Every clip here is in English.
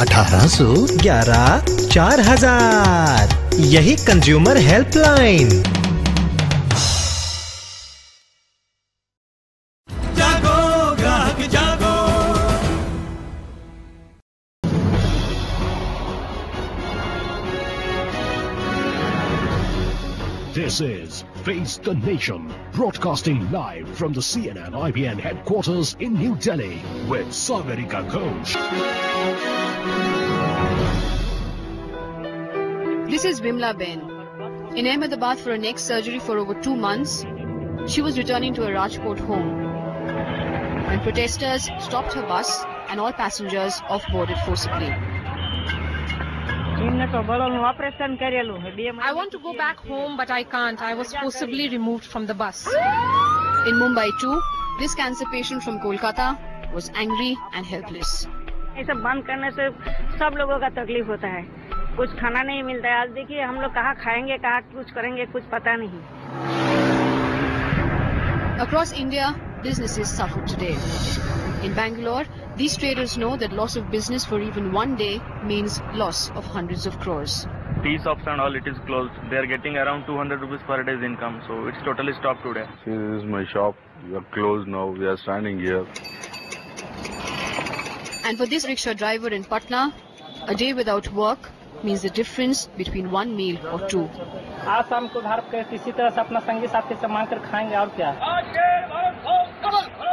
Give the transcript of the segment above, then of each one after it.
1811 4000। यही consumer helpline. जागो ग्राहक जागो। This is Face the Nation, broadcasting live from the CNN IBN headquarters in New Delhi with Sagarika Ghosh. This is Vimla Ben. In Ahmedabad for her neck surgery for over 2 months, she was returning to her Rajkot home when protesters stopped her bus and all passengers off-boarded forcibly. I want to go back home, but I can't. I was forcibly removed from the bus. In Mumbai too, this cancer patient from Kolkata was angry and helpless. ऐसा बंद करने से सब लोगों का तकलीफ होता है। कुछ खाना नहीं मिलता है। आज देखिए हम लोग कहाँ खाएंगे, कहाँ कुछ करेंगे, कुछ पता नहीं। Across India, businesses suffered today. In Bangalore, these traders know that loss of business for even one day means loss of hundreds of crores. Tea shops and all, it is closed. They are getting around 200 rupees per day's income, so it's totally stopped today. See, this is my shop. We are closed now. We are standing here. And for this rickshaw driver in Patna, a day without work means the difference between one meal or two. आज शाम को घर के किसी तरह से अपना संगी साथी से मांग कर खाएंगे और क्या।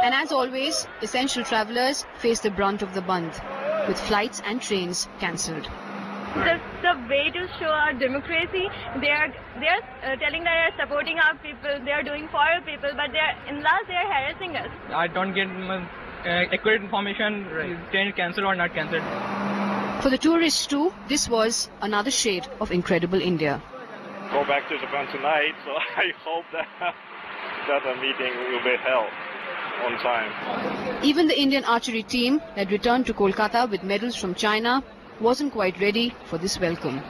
And as always, essential travelers face the brunt of the Bandh, with flights and trains cancelled. The way to show our democracy, they are telling that they are supporting our people, they are doing for our people, but in last they are harassing us. I don't get accurate information, train cancelled or not cancelled. For the tourists too, this was another shade of incredible India. Go back to Japan tonight, so I hope that the meeting will be held on time. Even the Indian archery team that returned to Kolkata with medals from China wasn't quite ready for this welcome.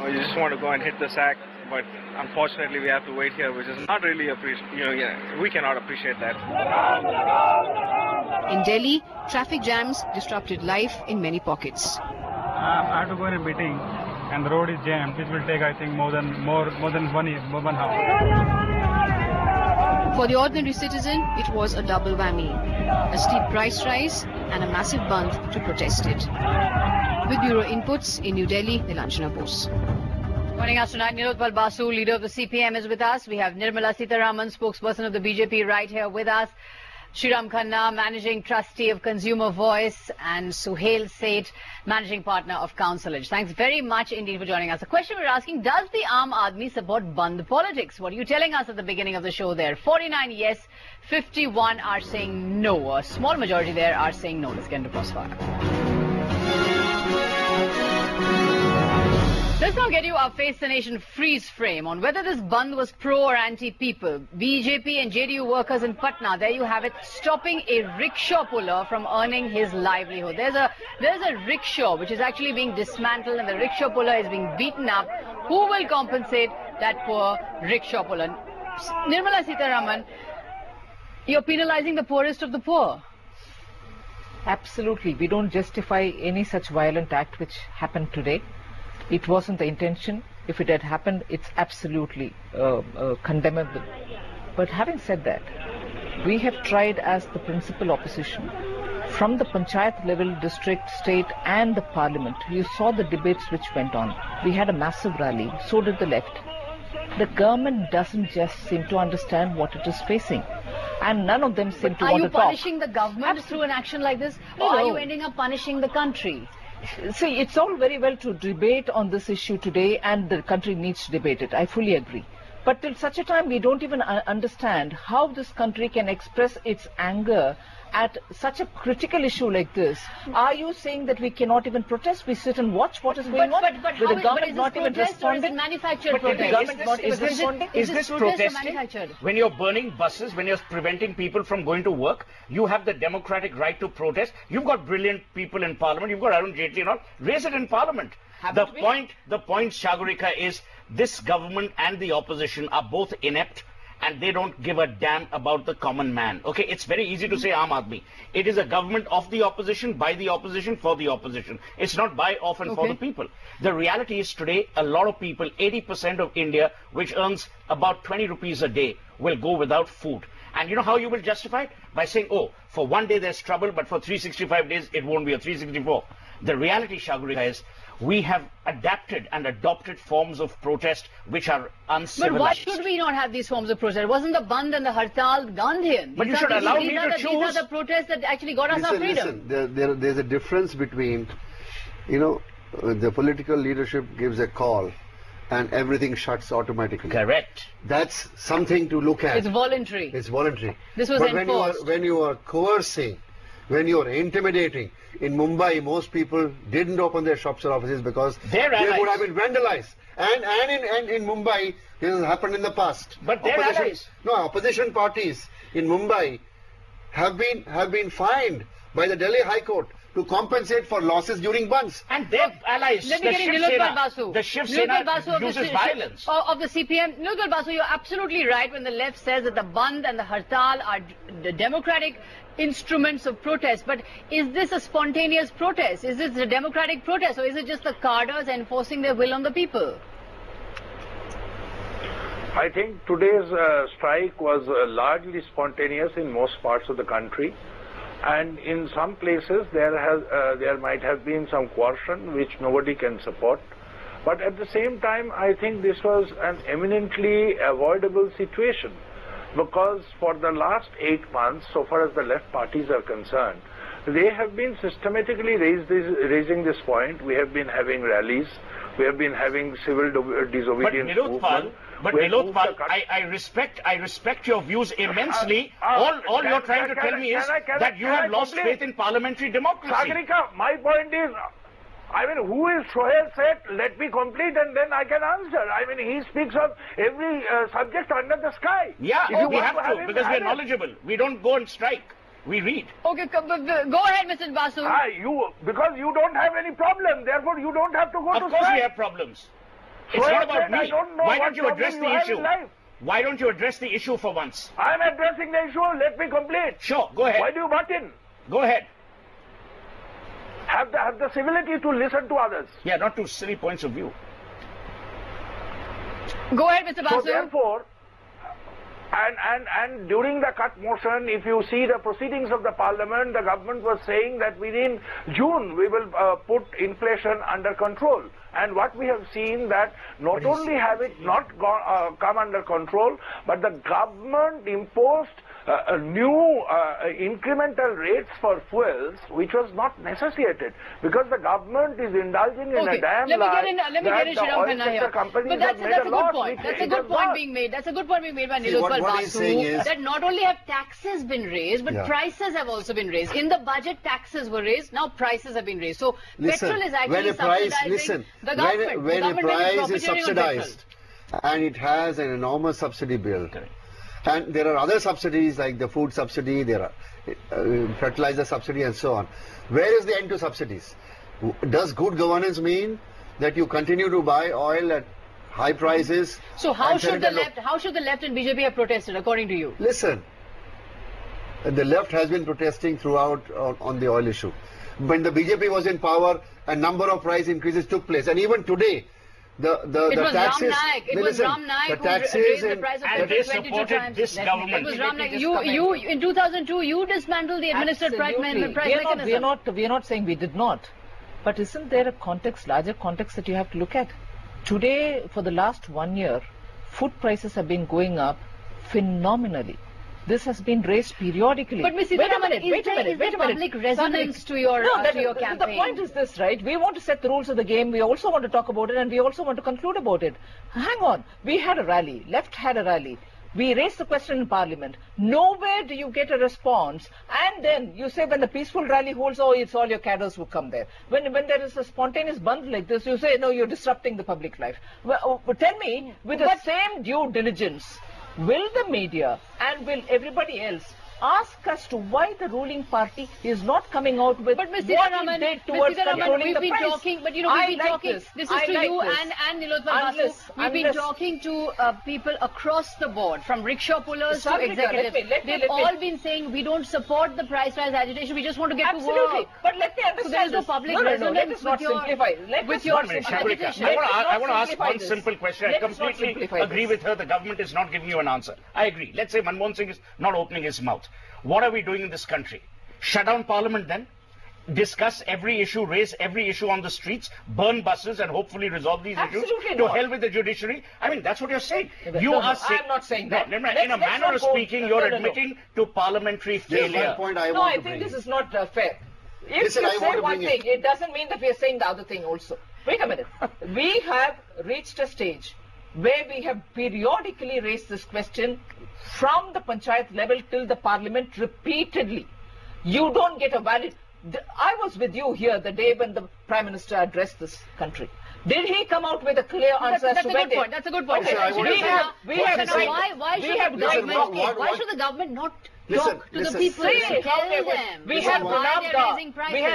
You just want to go and hit the sack, but unfortunately we have to wait here, which is not really we cannot appreciate that. In Delhi, traffic jams disrupted life in many pockets. I have to go in a meeting, and the road is jammed. This will take, I think, more than 1 hour. For the ordinary citizen, it was a double whammy. A steep price rise and a massive bandh to protest it. With bureau inputs in New Delhi, Nilanjana Bose. Joining us tonight, Nirotpal Basu, leader of the CPM, is with us. We have Nirmala Sitharaman, spokesperson of the BJP, right here with us. Shriram Khanna, managing trustee of Consumer Voice, and Suhail Seth, managing partner of Counselage. Thanks very much indeed for joining us. The question we're asking, does the Aam Aadmi support Bandh politics? What are you telling us at the beginning of the show there? 49 yes, 51 are saying no. A small majority there are saying no. Let's get into crossfire. Let's now get you our Face the Nation freeze frame on whether this bandh was pro or anti-people. BJP and JDU workers in Patna, there you have it, stopping a rickshaw puller from earning his livelihood. There's a rickshaw which is actually being dismantled and the rickshaw puller is being beaten up. Who will compensate that poor rickshaw puller? Nirmala Sitharaman, you're penalizing the poorest of the poor. Absolutely. We don't justify any such violent act which happened today. It wasn't the intention. If it had happened, it's absolutely condemnable. But having said that, we have tried as the principal opposition from the panchayat level, district, state and the parliament. You saw the debates which went on. We had a massive rally. So did the left. The government doesn't just seem to understand what it is facing. And none of them seem to want to talk. Are you punishing the government through an action like this? Or are you ending up punishing the country? See, it's all very well to debate on this issue today, and the country needs to debate it. I fully agree. But till such a time we don't even understand how this country can express its anger at such a critical issue like this. Are you saying that we cannot even protest? We sit and watch what is going on? But with the government not even responding? Manufactured protest? Is this protesting? When you're burning buses, when you're preventing people from going to work, you have the democratic right to protest. You've got brilliant people in parliament. You've got Arun Jaitley and all. Raise it in parliament. The point, Sagarika, is this government and the opposition are both inept and they don't give a damn about the common man. Okay, it's very easy to say Aam Aadmi. It is a government of the opposition, by the opposition, for the opposition. It's not by, of and for the people. The reality is today, a lot of people, 80% of India, which earns about 20 rupees a day, will go without food. And you know how you will justify it? By saying, oh, for one day there's trouble, but for 365 days, it won't be a 364. The reality, Shagurika, is we have adapted and adopted forms of protest which are uncivilized. But why should we not have these forms of protest? Wasn't the Bandh and the Hartal Gandhian? But you should allow me to choose. These are the protests that actually got us our freedom. Listen, there's a difference between, you know, the political leadership gives a call and everything shuts automatically. Correct. That's something to look at. It's voluntary. It's voluntary. This was enforced. When you are coercing, when you are intimidating, in Mumbai, most people didn't open their shops or offices because they would have been vandalized. And in Mumbai, this has happened in the past. But they're allies. No, opposition parties in Mumbai have been fined by the Delhi High Court to compensate for losses during Bandhs. And they're allies. Let me get in Nilotpal Basu. The Shiv Sena uses violence. Of the CPM. Nilotpal Basu, you're absolutely right when the left says that the Bandh and the Hartal are the democratic instruments of protest. But is this a spontaneous protest? Is this a democratic protest? Or is it just the cadres enforcing their will on the people? I think today's strike was largely spontaneous in most parts of the country. And in some places there might have been some coercion which nobody can support. But at the same time, I think this was an eminently avoidable situation, because for the last 8 months, so far as the left parties are concerned, they have been systematically raising this point. We have been having rallies, we have been having civil disobedience movement. But Nilotpal, I respect your views immensely. All you're trying to tell me is that you have lost faith in parliamentary democracy. Sagarika, my point is, I mean, who is Sohail Seth? Let me complete and then I can answer. I mean, he speaks of every subject under the sky. Yeah, we have to, because we're knowledgeable. We don't go and strike. We read. Okay, go ahead, Mr. Basu. Because you don't have any problem, therefore you don't have to go to strike. Of course we have problems. It's not about me. Why don't you address the issue? Why don't you address the issue for once? I'm addressing the issue. Let me complete. Sure, go ahead. Why do you butt in? Go ahead. Have the civility to listen to others. Yeah, not to silly points of view. Go ahead, Mr. Basu. So therefore, and during the cut motion, if you see the proceedings of the parliament, the government was saying that within June we will put inflation under control. And what we have seen that not only have it not come under control, but the government imposed new incremental rates for fuels, which was not necessitated, because the government is indulging in a damn lie let me get in Shriram Khanna here. But that's a good point. That's a good point being made. That's a good point being made by Nilotpal Basu, that not only have taxes been raised, but prices have also been raised. In the budget, taxes were raised. Now prices have been raised. So petrol is actually subsidizing the government. When a price is subsidized and it has an enormous subsidy bill, and there are other subsidies like the food subsidy, there are fertilizer subsidy and so on. Where is the end to subsidies? Does good governance mean that you continue to buy oil at high prices? So how should the left and BJP have protested according to you? Listen, the left has been protesting throughout on the oil issue. When the BJP was in power, a number of price increases took place, and even today, the taxes. It was Ram Naik who raised the price of petrol 22 times. This government. It was Ram Naik. You in 2002, you dismantled the administered price mechanism. We are not saying we did not, but isn't there a context, larger context that you have to look at? Today, for the last 1 year, food prices have been going up phenomenally. This has been raised periodically. But Ms. Sitharaman, wait a minute. Public resonance to your campaign? The point is this, right? We want to set the rules of the game. We also want to talk about it, and we also want to conclude about it. Hang on. We had a rally. Left had a rally. We raised the question in Parliament. Nowhere do you get a response. And then you say when the peaceful rally holds, oh, it's all your cadres who come there. When there is a spontaneous Bandh like this, you say, no, you're disrupting the public life. Well, tell me, with the same due diligence, will the media and will everybody else ask as to why the ruling party is not coming out with what it did towards controlling the price. Talking, but you know, we've been talking. This is to you and Nilotpal Basu. We've been talking to people across the board, from rickshaw pullers to executives. They've all been saying we don't support the price rise agitation. We just want to get to work. But let me understand. So there is no public resonance with your agitation. I want to ask one simple question. I completely agree with her. The government is not giving you an answer. I agree. Let's say Manmohan Singh is not opening his mouth. What are we doing in this country? Shut down parliament then? Discuss every issue, raise every issue on the streets, burn buses and hopefully resolve these issues? To hell with the judiciary? I mean, that's what you're saying. You are saying... I'm not saying that. No, in a manner of speaking, you're admitting to parliamenary failure. I think this is not fair. If you say one thing, it doesn't mean that we are saying the other thing also. Wait a minute. We have reached a stage where we have periodically raised this question from the panchayat level till the parliament repeatedly. You don't get a valid... I was with you here the day when the Prime Minister addressed this country. Did he come out with a clear answer as to when they... That's a good point. Okay, why should the government not talk to the people and tell them? We had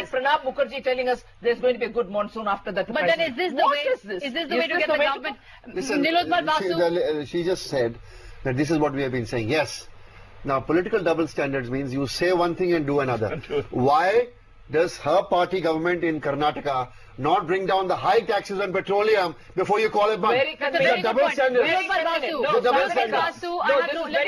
Pranab Mukherjee telling us there's going to be a good monsoon after that. But then is this the way? Is this the way to get the government? Nilotpal Basu. She just said that this is what we have been saying. Yes. Now, political double standards means you say one thing and do another. Why does her party government in Karnataka not bring down the high taxes on petroleum before you call it bunk? Very convenient. Double standard. Very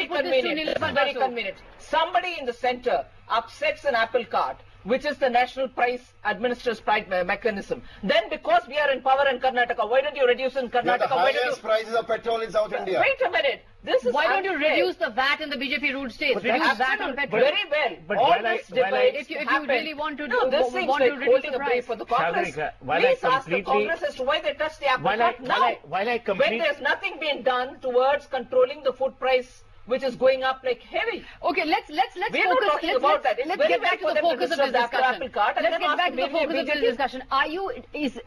convenient. Somebody in the center upsets an apple cart, which is the national price administers mechanism. Then because we are in power in Karnataka, why don't you reduce in Karnataka? The highest prices of petrol in South India. Wait a minute. Why don't you reduce the VAT in the BJP ruled states? Reduce VAT on petrol. Very well. But all this debate, if you really want to this seems like holding a brief for the Congress. Please ask the Congress as to why they touched the apple cart now. When there's nothing being done towards controlling the food price, which is going up like heavy. Okay, let's We're not talking about that. Let's get back to the focus of this discussion. Let's get back to the focus of this discussion.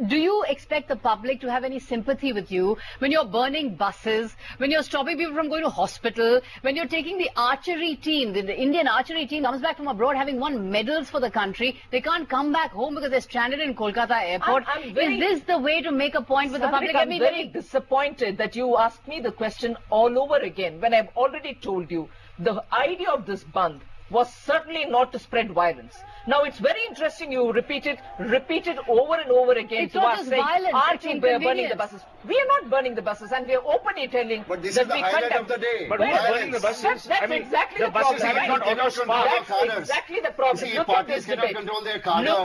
Do you expect the public to have any sympathy with you when you're burning buses, when you're stopping people from going to hospital, when you're taking the archery team, the Indian archery team comes back from abroad having won medals for the country, they can't come back home because they're stranded in Kolkata airport. Is this the way to make a point with the public? I'm very disappointed that you asked me the question all over again when I've already told you the idea of this bandh was certainly not to spread violence. Now it's very interesting you repeat it over and over again. It's not just violence, aren't we burning the buses? We are not burning the buses and we are openly telling but this is the highlight of the day. But we are burning the buses. That's exactly the problem. That's exactly the problem. Look at this debate. Look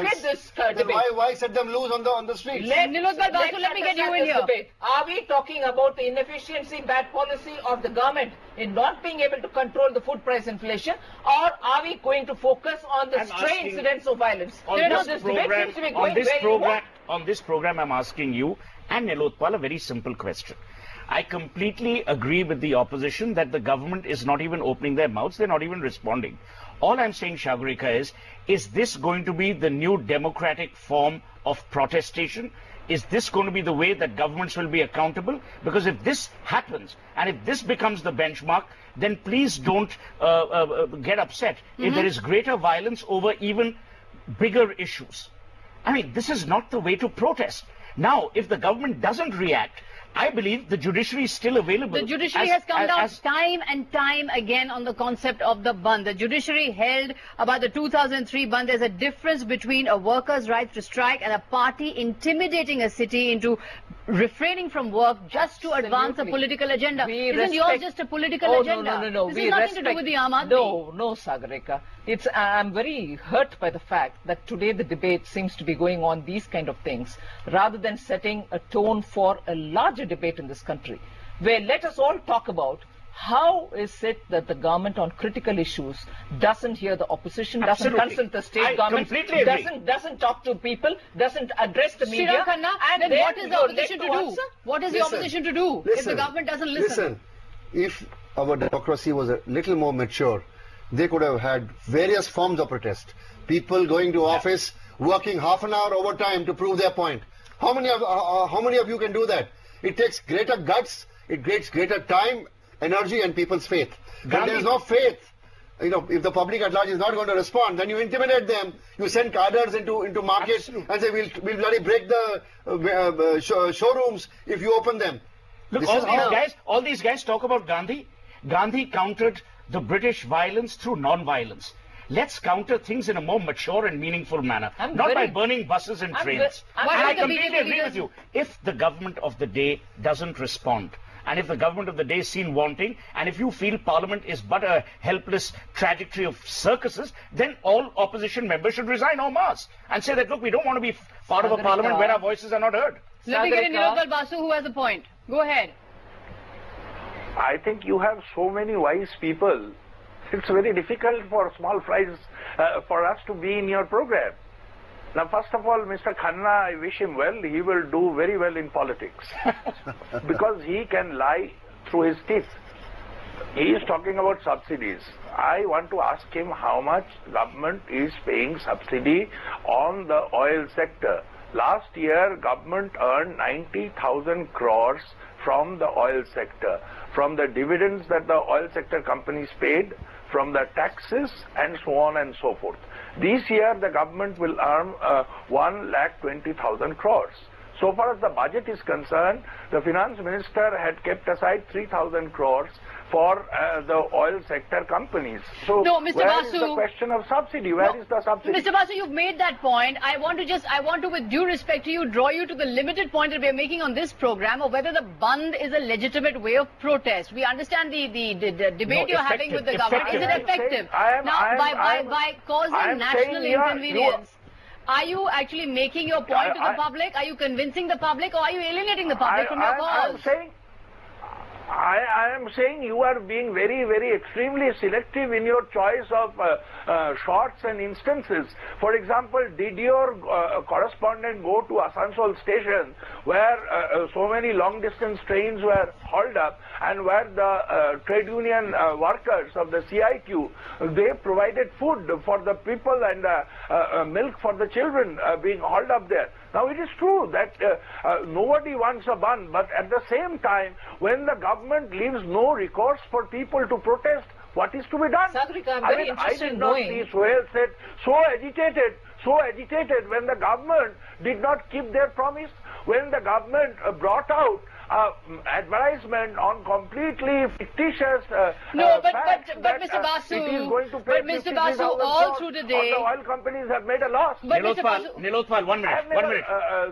at this debate. Why set them loose on the streets? Nilotpal Basu, let me get you in here. Are we talking about the inefficiency, bad policy of the government in not being able to control the food price inflation, or are we going to focus on the stray incidents of violence? On this program, I'm asking you and Nilotpal a very simple question. I completely agree with the opposition that the government is not even opening their mouths, they're not even responding. All I'm saying, Sagarika, is this going to be the new democratic form of protestation? Is this going to be the way that governments will be accountable? Because if this happens, and if this becomes the benchmark, then please don't get upset if there is greater violence over even bigger issues. I mean, this is not the way to protest. Now, if the government doesn't react, I believe the judiciary is still available. The judiciary has come down time and time again on the concept of the bandh. The judiciary held about the 2003 bandh. There's a difference between a worker's right to strike and a party intimidating a city into refraining from work just to advance a political agenda. Isn't yours just a political agenda? No. This has nothing to do with the Aam Aadmi. No, Sagarika. I'm very hurt by the fact that today the debate seems to be going on these kind of things rather than setting a tone for a larger debate in this country, where let us all talk about how is it that the government on critical issues doesn't hear the opposition, doesn't consult the state government, doesn't talk to people, doesn't address the media. Sriram Khanna, and then what is the opposition to do? What is the opposition to do if the government doesn't listen? If our democracy was a little more mature, they could have had various forms of protest. People going to office, working half an hour overtime to prove their point. How many of you can do that? It takes greater guts, it takes greater time, energy and people's faith. When there is no faith, if the public at large is not going to respond, then you intimidate them. You send cadres into markets and say, we'll bloody break the showrooms if you open them. Look, all these guys talk about Gandhi. Gandhi countered the British violence through non-violence. Let's counter things in a more mature and meaningful manner, not by burning buses and trains. And I completely agree with you. If the government of the day doesn't respond, and if the government of the day is seen wanting, and if you feel Parliament is but a helpless trajectory of circuses, then all opposition members should resign en masse and say that, look, we don't want to be part of a Parliament where our voices are not heard. Let me get in Nilotpal Basu, who has a point. Go ahead. I think you have so many wise people. It's very difficult for small fries for us to be in your program. Now, first of all, Mr. Khanna, I wish him well. He will do very well in politics because he can lie through his teeth. He is talking about subsidies. I want to ask him how much government is paying subsidy on the oil sector. Last year, government earned 90,000 crores from the oil sector, from the dividends that the oil sector companies paid, from the taxes, and so on and so forth. This year, the government will earn 1,20,000 crores. So far as the budget is concerned, the finance minister had kept aside 3,000 crores for the oil sector companies. So no, Mr. where Basu, is the question of subsidy? Where is the subsidy? Mr. Basu, you've made that point. I want to, with due respect to you, draw you to the limited point that we are making on this program of whether the Bandh is a legitimate way of protest. We understand the debate you're having with the government. Is it effective? By causing national inconvenience, are you actually making your point to the public? Are you convincing the public, or are you alienating the public from your cause? I am saying you are being very, very extremely selective in your choice of shots and instances. For example, did your correspondent go to Asansol station where so many long-distance trains were hauled up and where the trade union workers of the CIQ, they provided food for the people and milk for the children being hauled up there? Now, it is true that nobody wants a ban, but at the same time, when the government leaves no recourse for people to protest, what is to be done? Sadrika, I did not see Sohail said so agitated when the government did not keep their promise, when the government brought out advertisement on completely fictitious but Mr. Basu, it is going to pay Mr. Basu, all through the day, the oil companies have made a loss. Nilotpal,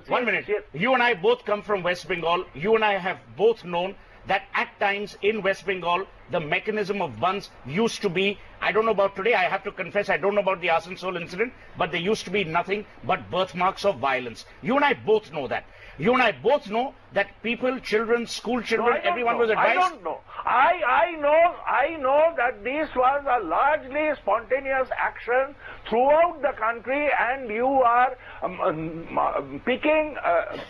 1 minute. You and I both come from West Bengal. You and I have both known that at times in West Bengal, the mechanism of bandhs used to be, I don't know about today, I have to confess, I don't know about the Asansol incident, but they used to be nothing but birthmarks of violence. You and I both know that. You and I both know that people, children, school children, everyone was advised. I don't know. I know that this was a largely spontaneous action throughout the country, and you are picking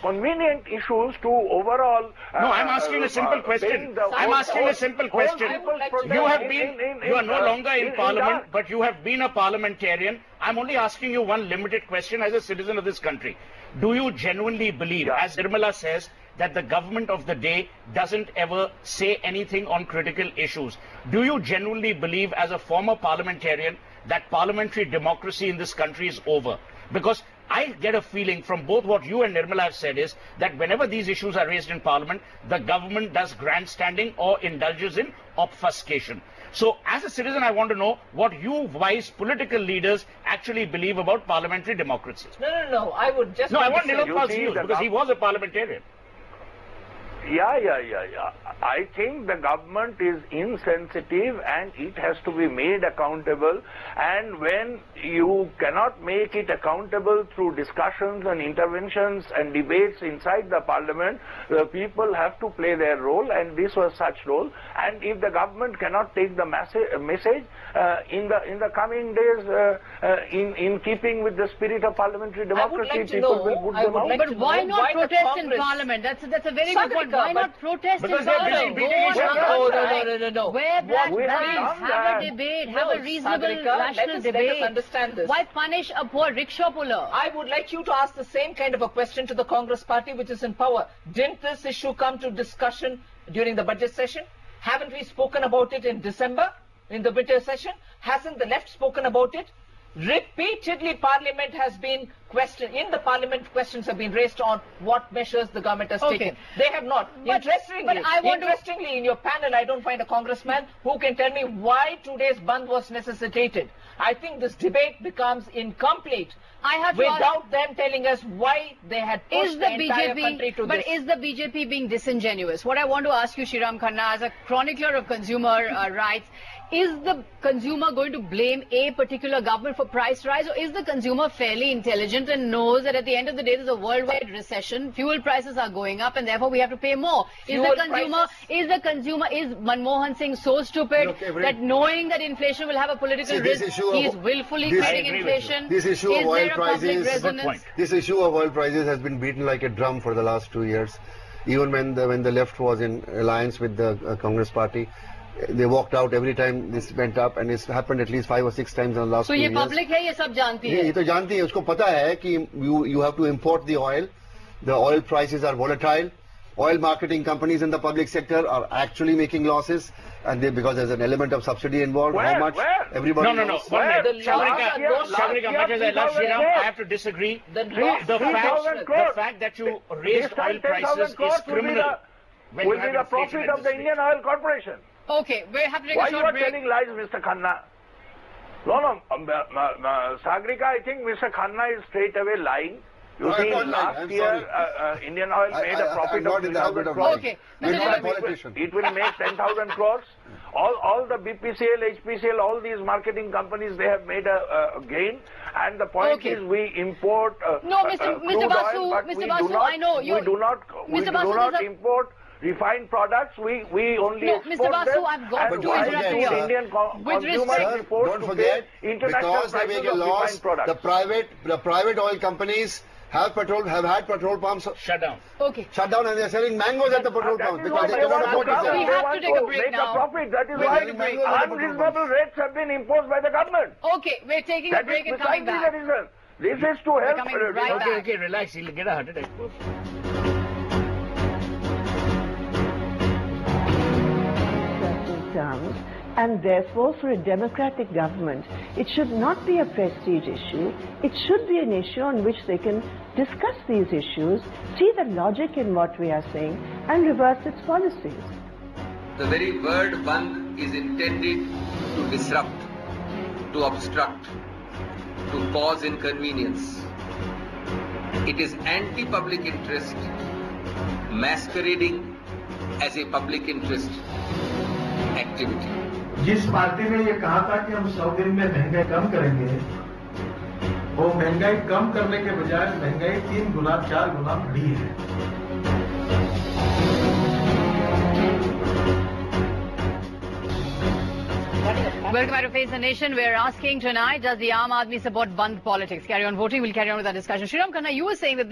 convenient issues to overall. No, I'm asking a simple question. I'm asking a simple question. You are no longer in Parliament, but you have been a parliamentarian. I'm only asking you one limited question as a citizen of this country. Do you genuinely believe, as Nirmala says, that the government of the day doesn't ever say anything on critical issues? Do you genuinely believe, as a former parliamentarian, that parliamentary democracy in this country is over? Because I get a feeling from both what you and Nirmala have said is that whenever these issues are raised in Parliament, the government does grandstanding or indulges in obfuscation. So, as a citizen, I want to know what you wise political leaders actually believe about parliamentary democracy. No. I would just... No, I want Nilotpal's views because he was a parliamentarian. Yeah. I think the government is insensitive and it has to be made accountable, and when you cannot make it accountable through discussions and interventions and debates inside the parliament, the people have to play their role, and this was such role. And if the government cannot take the message in the coming days in keeping with the spirit of parlimentary democracy, people will put them out. But why not protest in Parliament? That's a very good point. Why not protest in Parliament? No. Where that lies, have a debate, have a reasonable, rational debate. Let us understand this. Why punish a poor rickshaw puller? I would like you to ask the same kind of a question to the Congress party, which is in power. Didn't this issue come to discussion during the budget session? Haven't we spoken about it in December? in the winter session? Hasn't the left spoken about it? Repeatedly, Parliament has been questioned. In the Parliament, questions have been raised on what measures the government has taken. They have not. Interestingly, in your panel, I don't find a congressman who can tell me why today's Bandh was necessitated. I think this debate becomes incomplete without them telling us why they had pushed the entire country to this. But is the BJP being disingenuous? What I want to ask you, Shriram Khanna, as a chronicler of consumer rights, is the consumer going to blame a particular government for price rise, or is the consumer fairly intelligent and knows that at the end of the day there's a worldwide recession, fuel prices are going up, and therefore we have to pay more? Is Manmohan Singh so stupid that knowing that inflation will have a political risk, he is willfully creating inflation? This issue of oil prices, has been beaten like a drum for the last 2 years. Even when the left was in alliance with the Congress party, they walked out every time this went up, and it's happened at least 5 or 6 times in the last 2 years. So ये public है, ये सब जानती है. ये तो जानती है, उसको पता है कि you have to import the oil prices are volatile, oil marketing companies in the public sector are actually making losses, and because there's an element of subsidy involved. How much? Everybody knows. Shagrika, much as I love Shriram, I have to disagree. The fact that you raised oil prices is criminal. Will be the profit of the Indian Oil Corporation. Okay, we have to take a short break. Why you are telling lies, Mr. Khanna? No, Sagrika, I think Mr. Khanna is straight away lying. You see, last year, Indian Oil made a profit of 3,000 crores. Okay. It will make 10,000 crores. All the BPCL, HPCL, all these marketing companies, they have made a gain. And the point is, we import Mr. Basu, I know you. We do not import refined products. We only export Mr. Basu, them. I've got to interrupt you. Indian consumers don't forget, because they make a loss, the private oil companies have had petrol pumps shut down. Okay. Shut down, and they're selling mangoes at the petrol pumps because they cannot afford to sell. We have to take a break now. Profit. That is why unreasonable rates have been imposed by the government. Okay, we're taking a break and coming back. This is to help. Okay, relax. He'll get a heart attack. Terms, and therefore for a democratic government it should not be a prestige issue. It should be an issue on which they can discuss these issues, see the logic in what we are saying, and reverse its policies. The very word Bandh is intended to disrupt, to obstruct, to cause inconvenience. It is anti-public interest masquerading as a public interest activity. जिस party ने ये कहा था कि हम 100 दिन में महंगाई कम करेंगे, वो महंगाई कम करने के बजाय महंगाई 3 गुना 4 गुना बढ़ी है. Welcome back to Face the Nation. We're asking tonight, does the Aam Aadmi support Bandh politics? Carry on voting. We'll carry on with our discussion. Shriram Khanna, you were saying that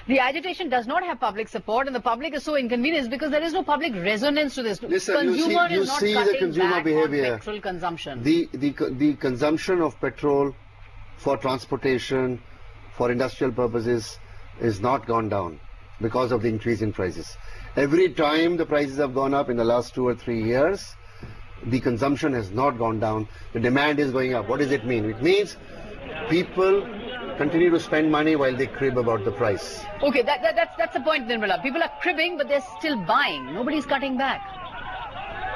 the agitation does not have public support, and the public is so inconvenienced because there is no public resonance to this. Listen, you see the consumer behavior. Petrol consumption. The consumption of petrol for transportation, for industrial purposes, is not gone down because of the increase in prices. Every time the prices have gone up in the last 2 or 3 years, the consumption has not gone down. The demand is going up. What does it mean? It means people continue to spend money while they crib about the price. Okay, that's the point, Nirmala. People are cribbing, but they're still buying. Nobody's cutting back.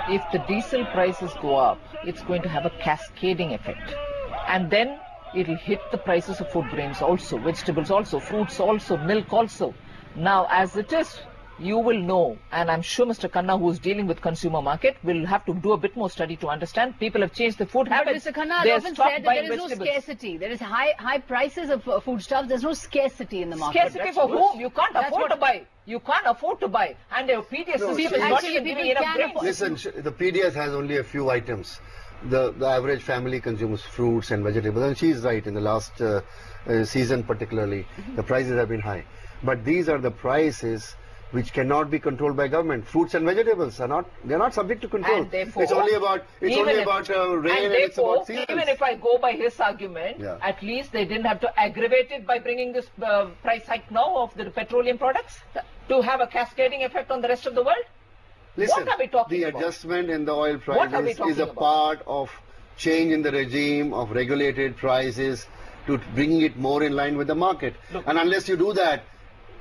If the diesel prices go up, it's going to have a cascading effect. And then it'll hit the prices of food grains also, vegetables also, fruits also, milk also. Now, as it is, you will know, and I'm sure Mr. Khanna, who is dealing with consumer market, will have to do a bit more study to understand. People have changed their food habits. But Mr. Khanna has often said that there is no scarcity. There is high prices of foodstuffs. There's no scarcity in the market. Scarcity for whom? You can't afford to buy. You can't afford to buy. And your PDS system is not even giving enough bread. Listen, the PDS has only a few items. The average family consumes fruits and vegetables, and she's right. In the last season particularly, the prices have been high. But these are the prices which cannot be controlled by government. Fruits and vegetables are not subject to control. It's only about rain and it's about seasons. Even if I go by his argument, at least they didn't have to aggravate it by bringing this price hike now of the petroleum products to have a cascading effect on the rest of the world. Listen, what are we talking the about? adjustment in the oil What are we prices talking is a about? part of change in the regime of regulated prices to bring it more in line with the market. And unless you do that,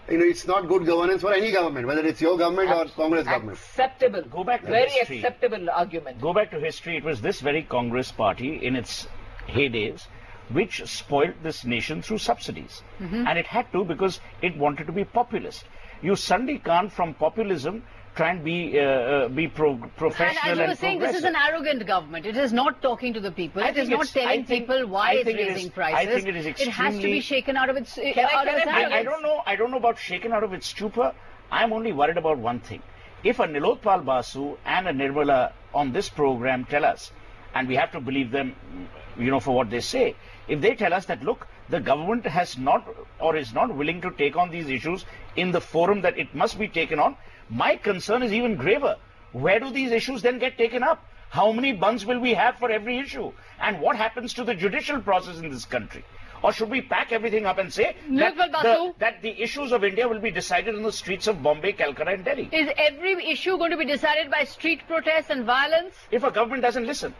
it's not good governance for any government, whether it's your government or Congress government. Acceptable. Go back to very history. Acceptable argument. Go back to history. It was this very Congress party in its heydays which spoiled this nation through subsidies. And it had to because it wanted to be populist. You suddenly can't, from populism, try and be professional and as you were saying, this is an arrogant government. It is not talking to the people. It is not telling people why it's raising prices. I think it is extremely... It has to be shaken out of its I don't know about shaken out of its stupor. I'm only worried about one thing. If a Nilotpal Basu and a Nirmala on this program tell us, and we have to believe them, for what they say, if they tell us that, look, the government has not or is not willing to take on these issues in the forum that it must be taken on, my concern is even graver. Where do these issues then get taken up? How many bunds will we have for every issue? And what happens to the judicial process in this country? Or should we pack everything up and say that the issues of India will be decided in the streets of Bombay, Calcutta and Delhi? Is every issue going to be decided by street protests and violence? If a government doesn't listen.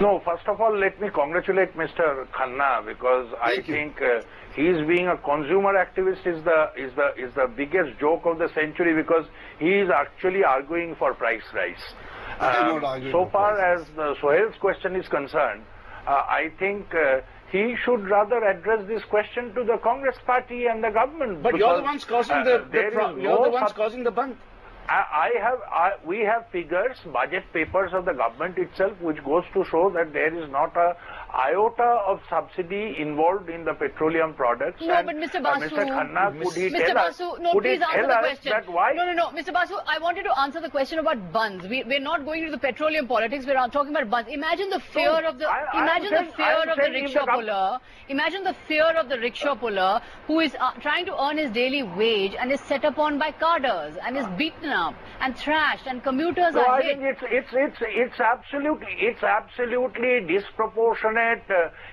No, first of all, let me congratulate Mr. Khanna, because I think he's being a consumer activist is the biggest joke of the century, because he is actually arguing for price rise. So far as Sohail's question is concerned, I think he should rather address this question to the Congress party and the government. But you're the ones causing causing the bunk. We have figures, budget papers of the government itself, which goes to show that there is not a iota of subsidy involved in the petroleum products. No, but Mr. Basu, Mr. Khanna, could he Mr. tell Basu, us, no, could please he answer tell the us question. that why? No, Mr. Basu, I wanted to answer the question about bunds. We're not going to the petroleum politics. We're talking about bunds. Imagine the fear of the rickshaw puller. Imagine the fear of the rickshaw puller who is trying to earn his daily wage and is set upon by carders and is beaten up and thrashed, and commuters So are I hit. think it's absolutely disproportionate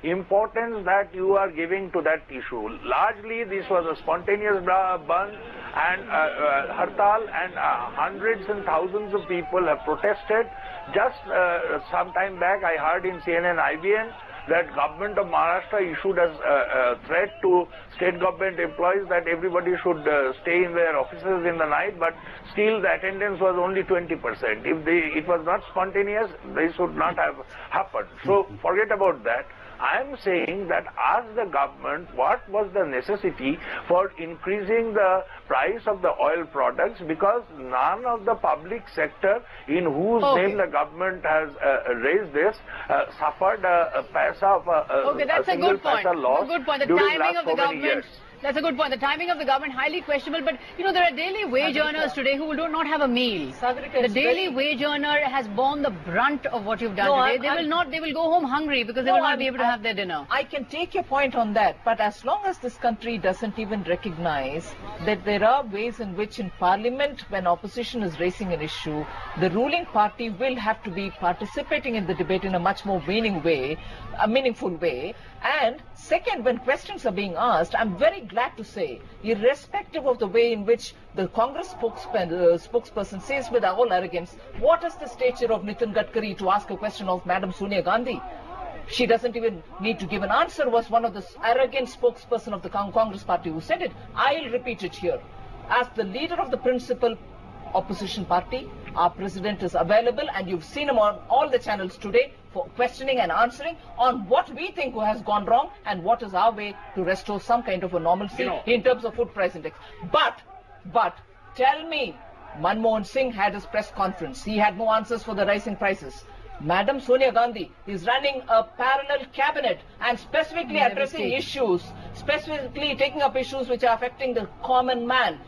importance that you are giving to that issue. Largely, this was a spontaneous band and hartal, and hundreds and thousands of people have protested. Just some time back, I heard in CNN IBN that government of Maharashtra issued as a threat to state government employees that everybody should stay in their offices in the night, but still the attendance was only 20%. If it was not spontaneous, they should not have happened. So forget about that. I am saying that ask the government what was the necessity for increasing the price of the oil products, because none of the public sector in whose name the government has raised this suffered a paisa of a single paisa loss during last so many years. That's a good point. The timing of the government, highly questionable. But, there are daily wage earners today who do not have a meal. The daily wage earner has borne the brunt of what you've done today. They will go home hungry because they will not be able to have their dinner. I can take your point on that. But as long as this country doesn't even recognize that there are ways in which in Parliament, when opposition is raising an issue, the ruling party will have to be participating in the debate in a much more meaningful way. And second, when questions are being asked, I'm very glad to say, irrespective of the way in which the Congress spokesperson says with all arrogance, what is the stature of Nitin Gadkari to ask a question of Madam Sonia Gandhi? She doesn't even need to give an answer, was one of the arrogant spokesperson of the Congress party who said it. I'll repeat it here. As the leader of the principal opposition party, our president is available, and you've seen him on all the channels today for questioning and answering on what we think has gone wrong and what is our way to restore some kind of a normalcy in terms of food price index. But tell me, Manmohan Singh had his press conference. He had no answers for the rising prices. Madam Sonia Gandhi is running a parallel cabinet and specifically addressing issues, specifically taking up issues which are affecting the common man,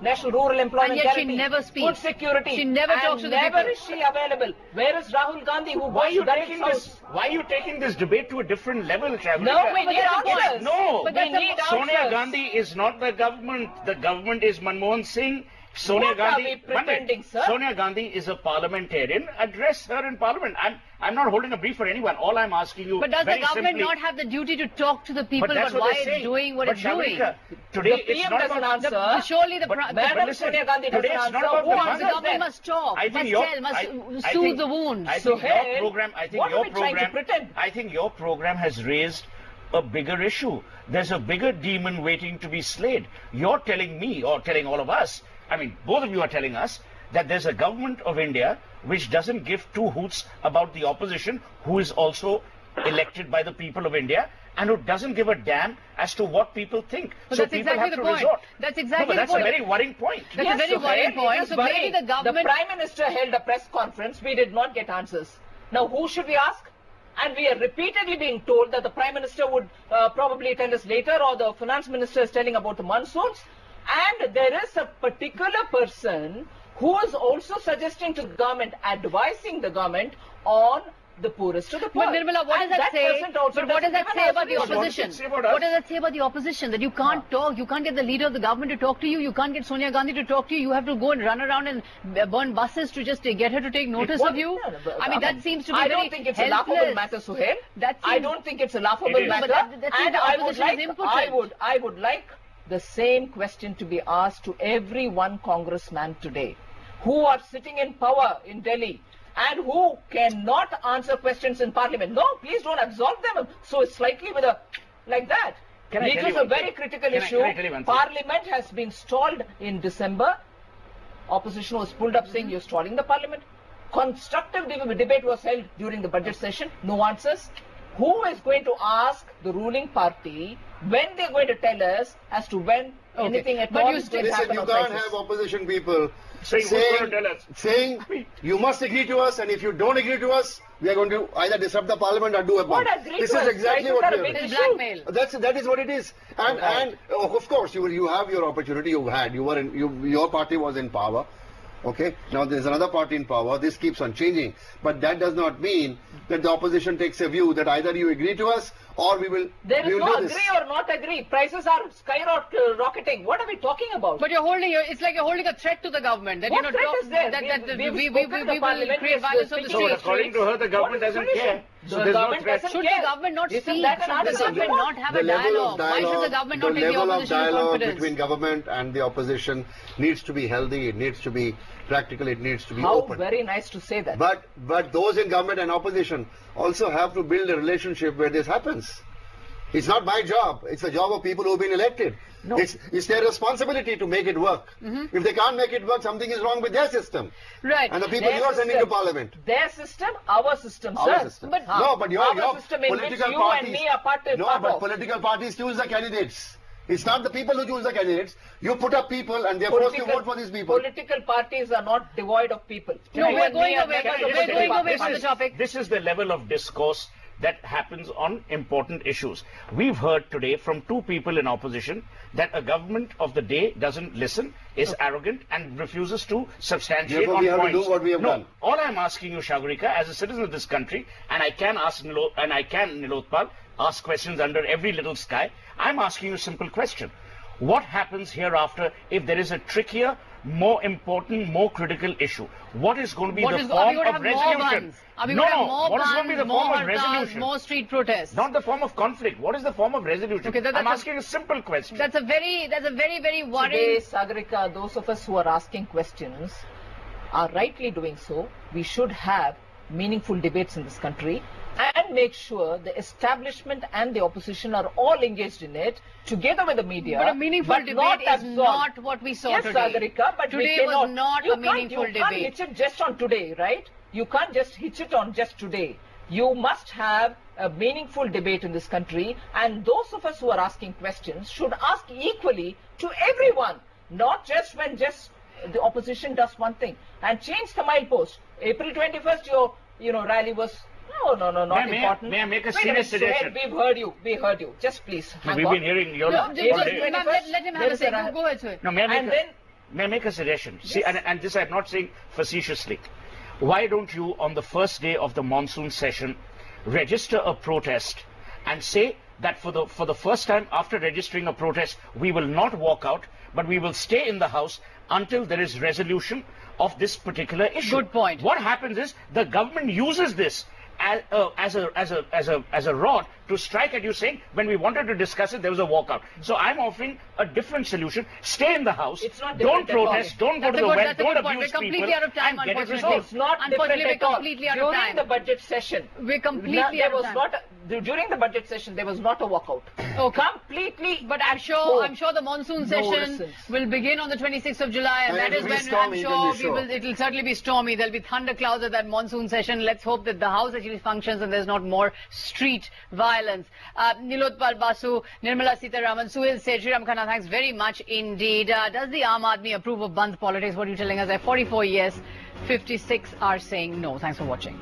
national rural employment, and yet she never speaks. Food security. She never talks to the people. Never is she available. Where is Rahul Gandhi, who why are you taking this debate to a different level, Shavika? No, we need answers. No, but we need Sonia Gandhi is not the government. The government is Manmohan Singh. Sonia Gandhi is a parliamentarian. Address her in parliament. I'm not holding a brief for anyone. All I'm asking you. But does the government simply, not have the duty to talk to the people about why it's doing what it's doing? Today it's not about answer. Surely the Madam Sonia Gandhi doesn't answer. The government must talk. I think must soothe the wounds. I think your program. I think your program has raised a bigger issue. There's a bigger demon waiting to be slayed. You're telling me, or telling all of us, I mean, both of you are telling us that there's a government of India which doesn't give two hoots about the opposition, who is also elected by the people of India, and who doesn't give a damn as to what people think. But so that's people exactly have to the point. resort. That's exactly that's the point. a very worrying point. That's a very worrying point. So maybe the government... The Prime Minister held a press conference. We did not get answers. Now, who should we ask? And we are repeatedly being told that the Prime Minister would probably attend us later, or the Finance Minister is telling about the monsoons. And there is a particular person who is also suggesting to the government, advising the government on the poorest to the poor. But Nirmala, what does that say? But what does that say about the opposition? What does that say about the opposition? That you can't talk, you can't get the leader of the government to talk to you, you can't get Sonia Gandhi to talk to you, you have to go and run around and burn buses to just get her to take notice of you? I mean, that seems to be I very don't think it's helpless. a laughable matter, Suhail. I don't think it's a laughable matter. And I would like the same question to be asked to every one congressman today who are sitting in power in Delhi and who cannot answer questions in Parliament. No, please don't absolve them so slightly with a like that. It is a very critical issue. Parliament has been stalled in December. Opposition was pulled up saying you're stalling the Parliament. Constructive debate was held during the budget session. No answers. Who is going to ask the ruling party when they're going to tell us as to when anything at all is going to happen? You can't have opposition people saying you must agree to us, and if you don't agree to us, we are going to either disrupt the Parliament or do a bomb. This is exactly what we are blackmail. That is what it is. And of course you have your opportunity. Your party was in power. Okay, now there's another party in power. This keeps on changing, but that does not mean that the opposition takes a view that either you agree to us or we will. There is no agree or not agree. Prices are skyrocketing. What are we talking about? But it's like you're holding a threat to the government. That what threat is there? We will create violence on the streets. So according to her, the government doesn't care. So the government doesn't care. Should the government not speak? Should the government not have a dialogue? Why should the government not take the opposition with confidence? The level of dialogue between government and the opposition needs to be healthy. It needs to be practical. It needs to be open. How very nice to say that. But those in government and opposition also have to build a relationship where this happens. It's not my job. It's the job of people who have been elected. No. It's their responsibility to make it work. If they can't make it work, something is wrong with their system. Right. And the people you are sending to Parliament. Their system, our system, our sir. System. But your system in political which you parties, and me are part of. No, but political parties choose the candidates. It's not the people who choose the candidates. You put up people and they're forced to vote for these people. Political parties are not devoid of people. No, we're going away from the topic. This is the level of discourse that happens on important issues. We've heard today from two people in opposition that a government of the day doesn't listen, is arrogant and refuses to substantiate on we have points. to do what we have done. All I'm asking you, Sagarika, as a citizen of this country, and I can ask Nilotpal, ask questions under every little sky, I'm asking you a simple question. What happens hereafter if there is a trickier, more important, more critical issue? What is going to be the form of resolution? What is going to be the form of resolution? More street protests. Not the form of conflict. What is the form of resolution? Okay, I'm asking a simple question. That's a very worrying. Today, Sagarika, those of us who are asking questions are rightly doing so. We should have meaningful debates in this country and make sure the establishment and the opposition are all engaged in it together with the media. But a meaningful debate is not what we saw today. Yes, Sagarika, but today was not a meaningful debate. You can't hitch it just on today, right? You can't just hitch it on just today. You must have a meaningful debate in this country, and those of us who are asking questions should ask equally to everyone, not just when the opposition does one thing. And change the milepost. April 21st, your rally was not important. May I make a serious suggestion? We heard you. Just please. We've been hearing your... Let him have a say. Go ahead, sir. No, may I make a suggestion? Yes. See, and this I'm not saying facetiously. Why don't you, on the first day of the monsoon session, register a protest and say that for the first time after registering a protest, we will not walk out, but we will stay in the house until there is resolution of this particular issue. Good point. What happens is the government uses this as a rod to strike at you, saying when we wanted to discuss it, there was a walkout. So I'm offering a different solution. Stay in the house. It's not don't protest. Don't go to the well. Don't abuse people. We're completely out of time, unfortunately. It's not different at all. During the budget session, we're completely out of time. During the budget session, there was not a walkout. Oh, completely. But I'm sure the monsoon session will begin on the 26th of July, and that is when I'm sure it'll certainly be stormy. There'll be thunder clouds at that monsoon session. Let's hope that the House actually functions and there's not more street violence. Nilotpal Basu, Nirmala Sitharaman, Suhail Seth, Sriram Khanna, thanks very much indeed. Does the Aam Aadmi approve of Bandh politics? What are you telling us? 44 yes, 56 are saying no. Thanks for watching.